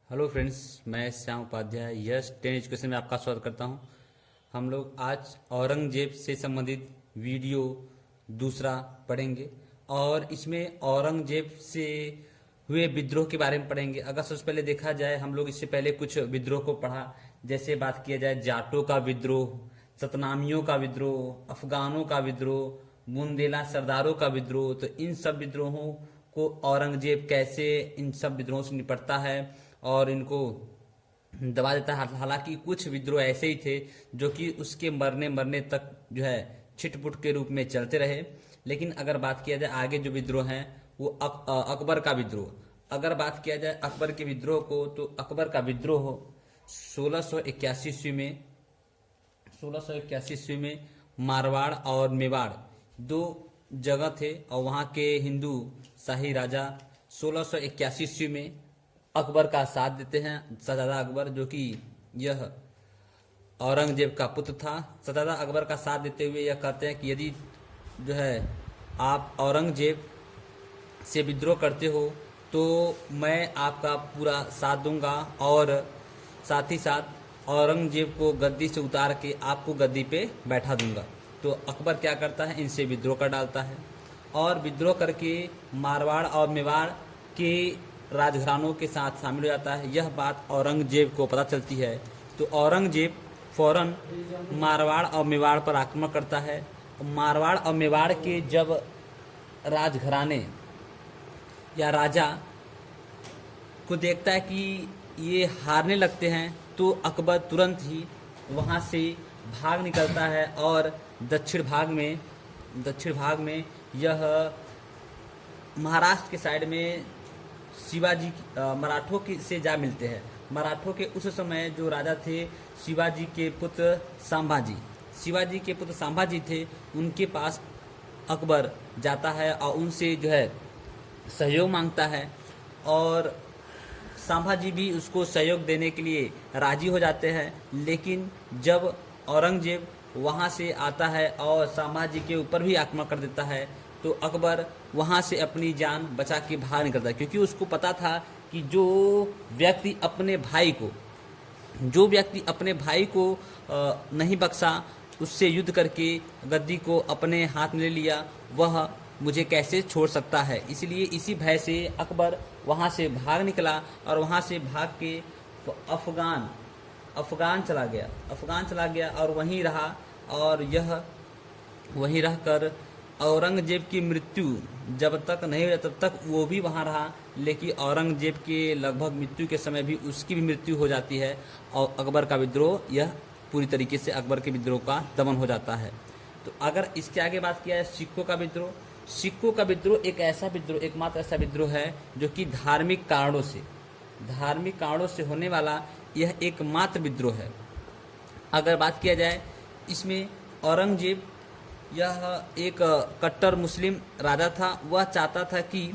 Hello friends, मैं Shyam Upadhyay yes 10 education में आपका स्वागत करता हूं। हम लोग आज औरंगजेब से संबंधित वीडियो दूसरा पढ़ेंगे और इसमें औरंगजेब से हुए विद्रोह के बारे में पढ़ेंगे। अगर सबसे पहले देखा जाए, हम लोग इससे पहले कुछ विद्रोह को पढ़ा। जैसे बात किया जाए जाटों का विद्रोह, सतनामियों का विद्रोह, अफगानों का विद्रोह, बुंदेला सरदारों का विद्रोह। तो इन सब विद्रोहों को औरंगजेब कैसे इन सब विद्रोहों से निपटता है और इनको दबा देता है। हालांकि कुछ विद्रोह ऐसे ही थे जो कि उसके मरने मरने तक जो है छिटपुट के रूप में चलते रहे। लेकिन अगर बात किया जाए आगे जो विद्रोह हैं वो अकबर का विद्रोह। अगर बात किया जाए अकबर के विद्रोह को, तो अकबर का विद्रोह 1681 ईस्वी में 1681 ईस्वी में मारवाड़ और मेवाड़ दो जगह थे और वहाँ के हिंदू शाही राजा 1681 ईस्वी में अकबर का साथ देते हैं। शहजादा अकबर, जो कि यह औरंगजेब का पुत्र था, शहजादा अकबर का साथ देते हुए यह कहते हैं कि यदि जो है आप औरंगजेब से विद्रोह करते हो तो मैं आपका पूरा साथ दूंगा और साथ ही साथ औरंगजेब को गद्दी से उतार के आपको गद्दी पे बैठा दूंगा। तो अकबर क्या करता है, इनसे विद्रोह कर डालता है और विद्रोह करके मारवाड़ और मेवाड़ के राजघरानों के साथ शामिल हो जाता है। यह बात औरंगजेब को पता चलती है तो औरंगजेब फौरन मारवाड़ और मेवाड़ पर आक्रमण करता है। मारवाड़ और मेवाड़ के जब राजघराने या राजा को देखता है कि ये हारने लगते हैं तो अकबर तुरंत ही वहाँ से भाग निकलता है और दक्षिण भाग में यह महाराष्ट्र के साइड में शिवाजी मराठों के से जा मिलते हैं। मराठों के उस समय जो राजा थे शिवाजी के पुत्र संभाजी थे, उनके पास अकबर जाता है और उनसे जो है सहयोग मांगता है और संभाजी भी उसको सहयोग देने के लिए राजी हो जाते हैं। लेकिन जब औरंगजेब वहाँ से आता है और संभाजी के ऊपर भी आक्रमण कर देता है तो अकबर वहाँ से अपनी जान बचा के बाहर निकलता है, क्योंकि उसको पता था कि जो व्यक्ति अपने भाई को नहीं बख्शा, उससे युद्ध करके गद्दी को अपने हाथ में ले लिया, वह मुझे कैसे छोड़ सकता है। इसलिए इसी भय से अकबर वहाँ से भाग निकला और वहाँ से भाग के अफगान चला गया और वहीं रहा और यह वहीं रहकर औरंगजेब की मृत्यु जब तक नहीं हुई तब तक वो भी वहाँ रहा। लेकिन औरंगजेब के लगभग मृत्यु के समय भी उसकी भी मृत्यु हो जाती है और अकबर का विद्रोह यह पूरी तरीके से अकबर के विद्रोह का दमन हो जाता है। तो अगर इसके आगे बात किया है सिक्कों का विद्रोह एकमात्र ऐसा विद्रोह है जो कि धार्मिक कारणों से होने वाला यह एकमात्र विद्रोह है। अगर बात किया जाए इसमें औरंगजेब यह एक कट्टर मुस्लिम राजा था। वह चाहता था कि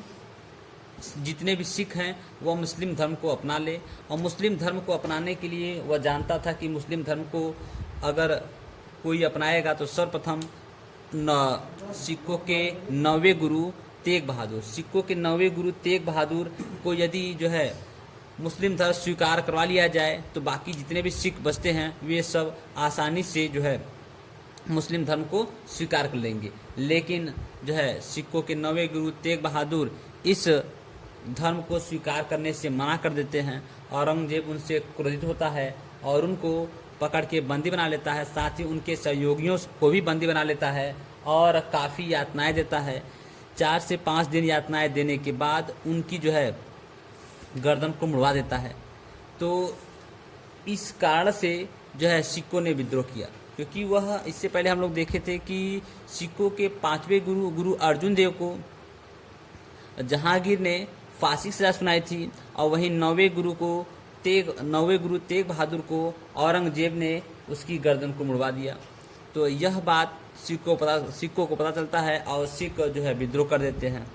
जितने भी सिख हैं वह मुस्लिम धर्म को अपना ले और मुस्लिम धर्म को अपनाने के लिए वह जानता था कि मुस्लिम धर्म को अगर कोई अपनाएगा तो सर्वप्रथम सिखों के 9वें गुरु तेग बहादुर को यदि जो है मुस्लिम धर्म स्वीकार करवा लिया जाए तो बाकी जितने भी सिख बचते हैं वे सब आसानी से जो है मुस्लिम धर्म को स्वीकार कर लेंगे। लेकिन जो है सिखों के 9वें गुरु तेग बहादुर इस धर्म को स्वीकार करने से मना कर देते हैं। औरंगजेब उनसे क्रोधित होता है और उनको पकड़ के बंदी बना लेता है, साथ ही उनके सहयोगियों को भी बंदी बना लेता है और काफ़ी यातनाएं देता है। 4 से 5 दिन यातनाएं देने के बाद उनकी जो है गर्दन को मुड़वा देता है। तो इस कारण से जो है सिखों ने विद्रोह किया, क्योंकि वह इससे पहले हम लोग देखे थे कि सिखों के 5वें गुरु अर्जुन देव को जहांगीर ने फांसी की सजा सुनाई थी और वहीं 9वें गुरु तेग बहादुर को औरंगजेब ने उसकी गर्दन को मुड़वा दिया। तो यह बात सिखों को पता चलता है और सिख जो है विद्रोह कर देते हैं।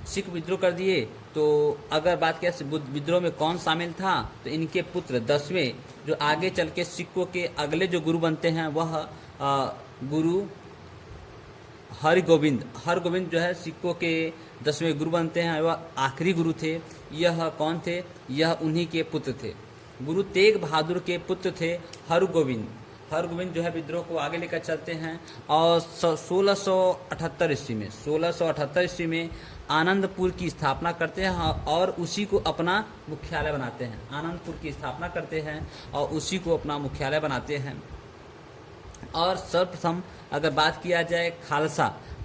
सिख विद्रोह कर दिए। तो अगर बात किया विद्रोह में कौन शामिल था, तो इनके पुत्र 10वें जो आगे चल के सिखों के अगले जो गुरु बनते हैं वह गुरु हरगोविंद जो है सिखों के 10वें गुरु बनते हैं। वह आखिरी गुरु थे। यह कौन थे? यह उन्हीं के पुत्र थे। गुरु तेग बहादुर के पुत्र थे हरगोविंद जो है विद्रोह को आगे लेकर चलते हैं और 1678 ईस्वी में आनंदपुर की स्थापना करते हैं और उसी को अपना मुख्यालय बनाते हैं। आनंदपुर की स्थापना करते हैं और उसी को अपना मुख्यालय बनाते हैं। और सर्वप्रथम अगर बात किया जाए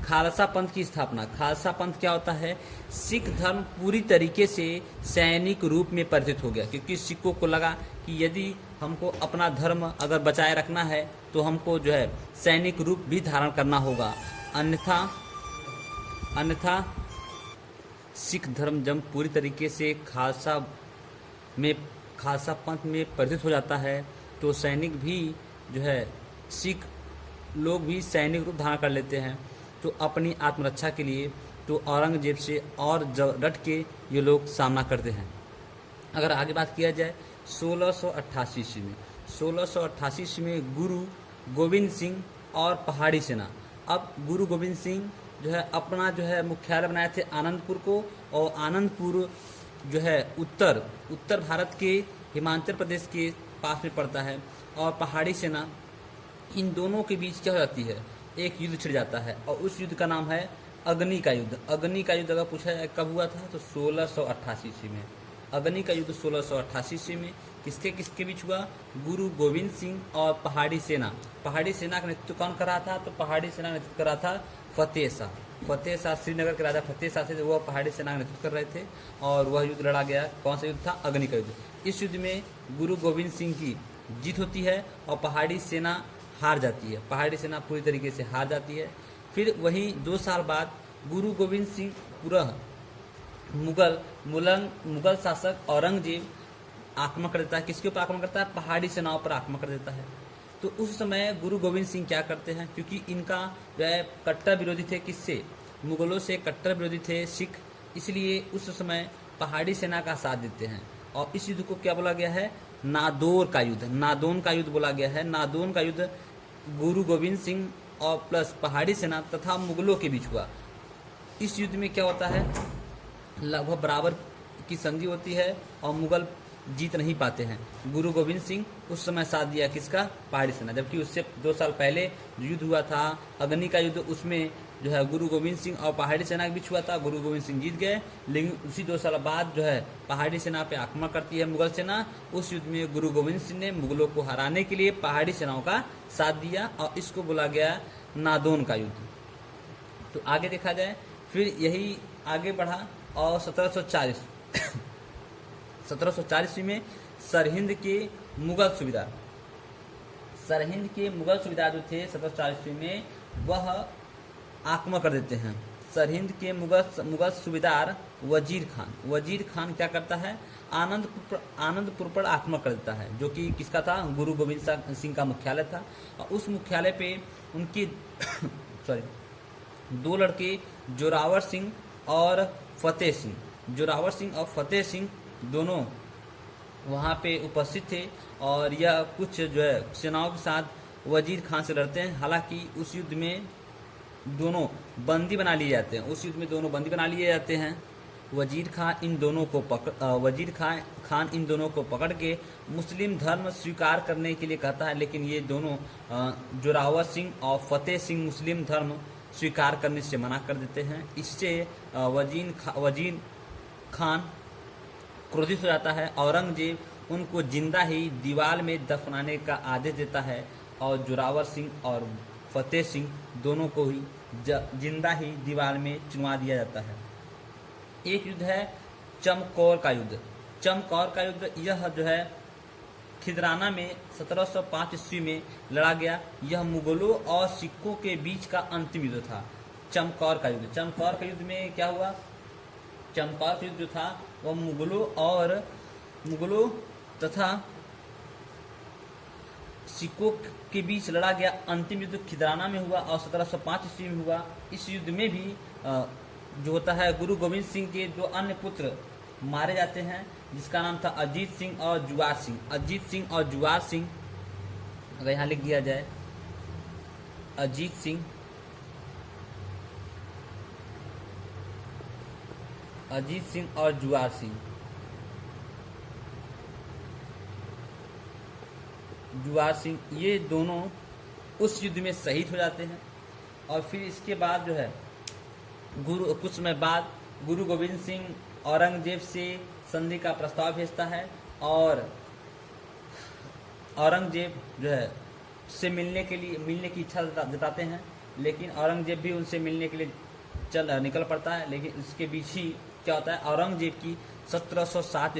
खालसा पंथ की स्थापना। खालसा पंथ क्या होता है? सिख धर्म पूरी तरीके से सैनिक रूप में परिवर्तित हो गया, क्योंकि सिखों को लगा कि यदि हमको अपना धर्म अगर बचाए रखना है तो हमको जो है सैनिक रूप भी धारण करना होगा, अन्यथा सिख धर्म जब पूरी तरीके से खालसा पंथ में परिवर्तित हो जाता है तो सैनिक भी जो है सिख लोग भी सैनिक रूप धारण कर लेते हैं। तो अपनी आत्मरक्षा के लिए तो औरंगजेब से और डट के ये लोग सामना करते हैं। अगर आगे बात किया जाए 1688 ईस्वी में गुरु गोविंद सिंह और पहाड़ी सेना। अब गुरु गोविंद सिंह जो है अपना जो है मुख्यालय बनाए थे आनंदपुर को, और आनंदपुर जो है उत्तर भारत के हिमाचल प्रदेश के पास में पड़ता है। और पहाड़ी सेना, इन दोनों के बीच क्या हो जाती है? एक युद्ध छिड़ जाता है और उस युद्ध का नाम है अग्नि का युद्ध। अग्नि का युद्ध अगर पूछा जाए कब हुआ था तो 1688 ईस्वी में। अग्नि का युद्ध 1688 ईस्वी में किसके बीच हुआ? गुरु गोविंद सिंह और पहाड़ी सेना। पहाड़ी सेना का नेतृत्व कौन कर रहा था? तो पहाड़ी सेना का नेतृत्व कर रहा था फतेह शाह। श्रीनगर के राजा फतेह शाह थे, वह पहाड़ी सेना का नेतृत्व कर रहे थे और वह युद्ध लड़ा गया। कौन सा युद्ध था? अग्नि का युद्ध। इस युद्ध में गुरु गोविंद सिंह की जीत होती है और पहाड़ी सेना हार जाती है। पहाड़ी सेना पूरी तरीके से हार जाती है। फिर वहीं 2 साल बाद गुरु गोविंद सिंह पूरा मुगल शासक औरंगजेब आक्रमण कर देता है। किसके ऊपर आक्रमण करता है? पहाड़ी सेनाओं पर आक्रमण कर देता है। तो उस समय गुरु गोविंद सिंह क्या करते हैं? क्योंकि इनका जो है कट्टर विरोधी थे, किससे? मुगलों से कट्टर विरोधी थे सिख, इसलिए उस समय पहाड़ी सेना का साथ देते हैं। और इस युद्ध को क्या बोला गया है? नादौन का युद्ध बोला गया है। नादौन का युद्ध गुरु गोविंद सिंह और प्लस पहाड़ी सेना तथा मुगलों के बीच हुआ। इस युद्ध में क्या होता है? लगभग बराबर की संधि होती है और मुगल जीत नहीं पाते हैं। गुरु गोविंद सिंह उस समय साथ दिया किसका? पहाड़ी सेना। जबकि उससे 2 साल पहले जो युद्ध हुआ था अग्नि का युद्ध, उसमें जो है गुरु गोविंद सिंह और पहाड़ी सेना के बीच हुआ था। गुरु गोविंद सिंह जीत गए, लेकिन उसी 2 साल बाद जो है पहाड़ी सेना पे आक्रमण करती है मुगल सेना। उस युद्ध में गुरु गोविंद सिंह ने मुगलों को हराने के लिए पहाड़ी सेनाओं का साथ दिया और इसको बोला गया नादौन का युद्ध। तो आगे देखा जाए, फिर यही आगे बढ़ा और 1740 में सरहिंद के मुगल सूबेदार जो थे 1740 में, वह आक्रमण कर देते हैं। सरहिंद के मुगल सूबेदार वजीर खान क्या करता है? आनंदपुर पर आक्रमण कर देता है, जो कि किसका था? गुरु गोविंद सिंह का मुख्यालय था। और उस मुख्यालय पे उनके 2 लड़के जोरावर सिंह और फतेह सिंह दोनों वहाँ पे उपस्थित थे और यह कुछ जो है सेनाओं के साथ वजीर खान से लड़ते हैं। हालांकि उस युद्ध में दोनों बंदी बना लिए जाते हैं। वजीर खान इन दोनों को पकड़ के मुस्लिम धर्म स्वीकार करने के लिए कहता है, लेकिन ये दोनों जोरावर सिंह और फतेह सिंह मुस्लिम धर्म स्वीकार करने से मना कर देते हैं। इससे वजीर खान क्रोधित हो जाता है। औरंगजेब उनको जिंदा ही दीवार में दफनाने का आदेश देता है और जोरावर सिंह और फतेह सिंह दोनों को ही जिंदा ही दीवार में चुनवा दिया जाता है। एक युद्ध है चमकौर का युद्ध। यह जो है खिदराना में 1705 ईस्वी में लड़ा गया। यह मुगलों और सिखों के बीच का अंतिम युद्ध था। चमकौर का युद्ध में क्या हुआ? चमकौर का युद्ध जो था वह मुगलों तथा सिखों के बीच लड़ा गया अंतिम युद्ध खिदराना में हुआ और 1705 ईस्वी में हुआ। इस युद्ध में भी जो होता है गुरु गोविंद सिंह के 2 अन्य पुत्र मारे जाते हैं, जिसका नाम था अजीत सिंह और जुआर सिंह। अगर यहाँ लिख दिया जाए अजीत सिंह अजीत सिंह और जुआर सिंह। जुआर सिंह ये दोनों उस युद्ध में शहीद हो जाते हैं। और फिर इसके बाद जो है कुछ समय बाद गुरु गोविंद सिंह औरंगजेब से संधि का प्रस्ताव भेजता है और औरंगजेब जो है से मिलने की इच्छा जताते हैं, लेकिन औरंगजेब भी उनसे मिलने के लिए निकल पड़ता है। लेकिन इसके बीच ही क्या होता है, औरंगजेब की 1707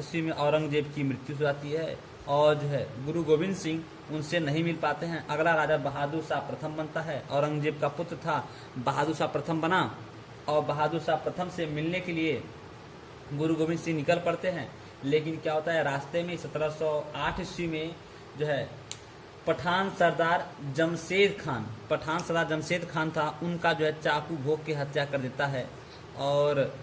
ईस्वी में औरंगजेब की मृत्यु हो जाती है और जो है गुरु गोविंद सिंह उनसे नहीं मिल पाते हैं। अगला राजा बहादुर शाह प्रथम बनता है, औरंगजेब का पुत्र था, बहादुर शाह प्रथम बना और बहादुर शाह प्रथम से मिलने के लिए गुरु गोविंद सिंह निकल पड़ते हैं। लेकिन क्या होता है, रास्ते में 1708 ईस्वी में जो है पठान सरदार जमशेद खान था, उनका जो है चाकू भोग के हत्या कर देता है और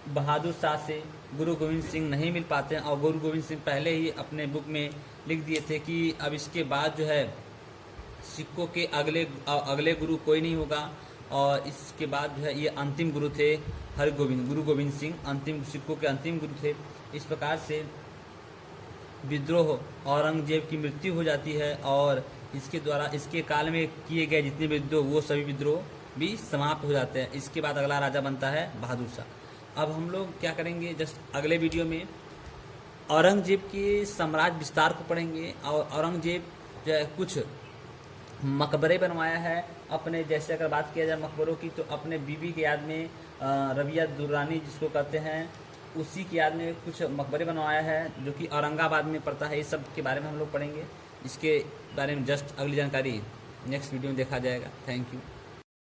बहादुर शाह से गुरु गोविंद सिंह नहीं मिल पाते हैं। और गुरु गोविंद सिंह पहले ही अपने बुक में लिख दिए थे कि अब इसके बाद जो है सिखों के अगले गुरु कोई नहीं होगा और इसके बाद जो है ये अंतिम गुरु थे गुरु गोविंद सिंह अंतिम सिखों के अंतिम गुरु थे। इस प्रकार से विद्रोह औरंगजेब की मृत्यु हो जाती है और इसके काल में किए गए जितने विद्रोह वो सभी विद्रोह भी समाप्त हो जाते हैं। इसके बाद अगला राजा बनता है बहादुर शाह। अब हम लोग क्या करेंगे, जस्ट अगले वीडियो में औरंगजेब के साम्राज्य विस्तार को पढ़ेंगे और औरंगजेब जो है कुछ मकबरे बनवाया है अपने, जैसे अगर बात किया जाए मकबरों की तो अपने बीबी के याद में रबिया दुर्रानी जिसको कहते हैं उसी की याद में कुछ मकबरे बनवाया है जो कि औरंगाबाद में पड़ता है। इस सब के बारे में हम लोग पढ़ेंगे। इसके बारे में जस्ट अगली जानकारी नेक्स्ट वीडियो में देखा जाएगा। Thank you.